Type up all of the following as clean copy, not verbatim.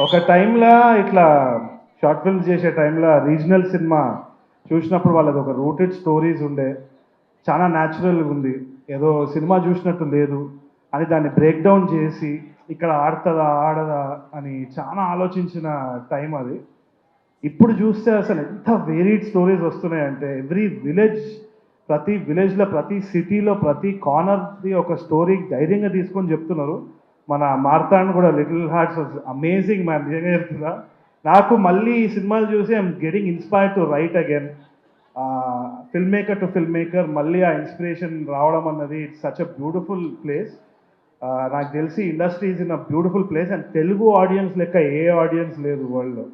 ఒక టైంలో ఇట్లా షార్ట్ ఫిల్మ్స్ చేసే టైంలో రీజనల్ సినిమా చూసినప్పుడు వాళ్ళది ఒక రూటెడ్ స్టోరీస్ ఉండే చాలా న్యాచురల్గా ఉంది, ఏదో సినిమా చూసినట్టు లేదు అని దాన్ని బ్రేక్ డౌన్ చేసి ఇక్కడ ఆడుతుందా ఆడదా అని చాలా ఆలోచించిన టైం అది. ఇప్పుడు చూస్తే అసలు ఎంత వేరీడ్ స్టోరీస్ వస్తున్నాయంటే ఎవ్రీ విలేజ్, ప్రతి విలేజ్లో, ప్రతి సిటీలో, ప్రతి కార్నర్ది ఒక స్టోరీ ధైర్యంగా తీసుకొని చెప్తున్నారు. మన మార్తాండ్ కూడా లిటిల్ హార్ట్స్ అమేజింగ్ మ్యాన్, నిజంగా చెప్తున్నా. నాకు మళ్ళీ ఈ సినిమాలు చూసి I am getting inspired to write again. Film maker to film maker మళ్ళీ ఆ ఇన్స్పిరేషన్ రావడం అన్నది it's such a beautiful place. నాకు తెలిసి industry is in a beautiful place and Telugu audience లెక్క ఏ ఆడియన్స్ లేదు వరల్డ్లో.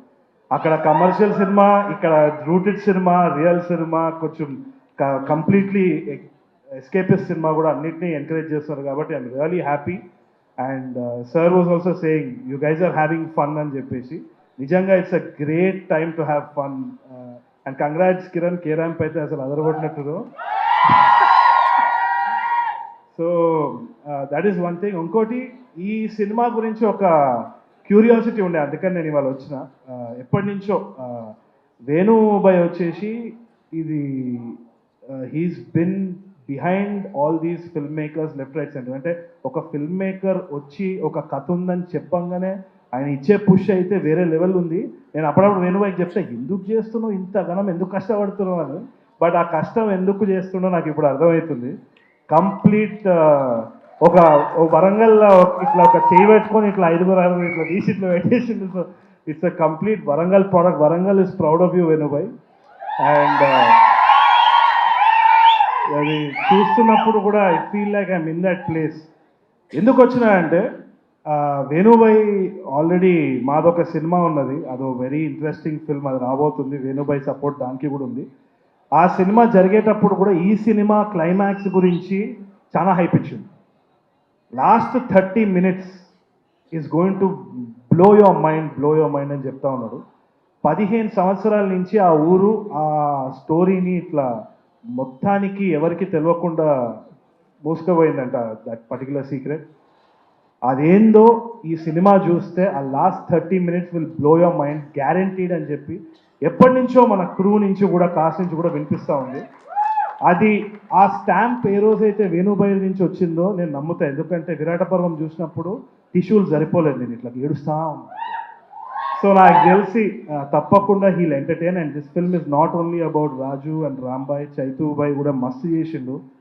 అక్కడ కమర్షియల్ సినిమా, ఇక్కడ రూటెడ్ సినిమా, రియల్ సినిమా, కొంచెం కంప్లీట్లీ ఎస్కేపిస్ట్ సినిమా కూడా అన్నిటినీ ఎంకరేజ్ చేస్తున్నారు కాబట్టి I am really happy. And sir was also saying you guys are having fun అని చెప్పేసి. నిజంగా it's a great time to have fun. And congrats Kiran, K ramp అయితే అసలు అదరగొట్టినట్టు. So that is one thing. ఇంకోటి, ఈ సినిమా గురించి ఒక క్యూరియాసిటీ ఉండే, అందుకని నేను ఇవాళ వచ్చిన. ఎప్పటి నుంచో వేణుబాయ్ వచ్చేసి ఇది he's been behind all these film makers left right centre. అంటే ఒక ఫిల్మ్ మేకర్ వచ్చి ఒక కథ ఉందని చెప్పంగానే ఆయన ఇచ్చే పుష్ అయితే వేరే లెవెల్ ఉంది. నేను అప్పుడప్పుడు వేణుబాయికి చెప్తే ఎందుకు చేస్తున్నావు ఇంత ఘనం, ఎందుకు కష్టపడుతున్నావు అని. బట్ ఆ కష్టం ఎందుకు చేస్తున్నావు నాకు ఇప్పుడు అర్థమవుతుంది. కంప్లీట్ ఒక వరంగల్లో ఇట్లా ఒక చేయి పెట్టుకొని ఇట్లా ఐదుగురు ఇట్లా తీసి ఇట్లా పెట్టేసిండు. So it's a complete Warangal product. Warangal is proud of you వేణుబాయ్. అండ్ అది చూస్తున్నప్పుడు కూడా I feel like I'm in that place. ఎందుకు వచ్చినా అంటే వేణుబాయ్ ఆల్రెడీ మాదొక సినిమా ఉన్నది, అదో వెరీ ఇంట్రెస్టింగ్ ఫిల్మ్, అది రాబోతుంది. వేణుబాయ్ సపోర్ట్ దానికి కూడా ఉంది. ఆ సినిమా జరిగేటప్పుడు కూడా ఈ సినిమా క్లైమాక్స్ గురించి చాలా హైప్ ఇచ్చింది. Last 30 minutes is going to blow your mind, blow your mind అని చెప్తా ఉన్నారు. 15 సంవత్సరాల నుంచి ఆ ఊరు ఆ స్టోరీని ఇట్లా మొత్తానికి ఎవరికి తెలియకుండా మూసుకుపోయిందంట, దట్ పర్టికులర్ సీక్రెట్. అదేందో ఈ సినిమా చూస్తే ఆ last 30 minutes will blow your mind guaranteed అని చెప్పి ఎప్పటి నుంచో మన క్రూ నుంచి కూడా, కాస్ట్ నుంచి కూడా వినిపిస్తూ ఉంది. అది ఆ స్టాంప్ ఏ రోజైతే వేణుబాయి నుంచి వచ్చిందో నేను నమ్ముతా. ఎందుకంటే విరాట పర్వం చూసినప్పుడు టిష్యూలు సరిపోలేదు, నేను ఇట్లా ఏడుస్తా ఉన్నా. సో నాకు తెలిసి తప్పకుండా హీల్ entertain. And this film is not only about Raju and Rambai, చైతూబాయ్ కూడా మస్తు చేసిండు.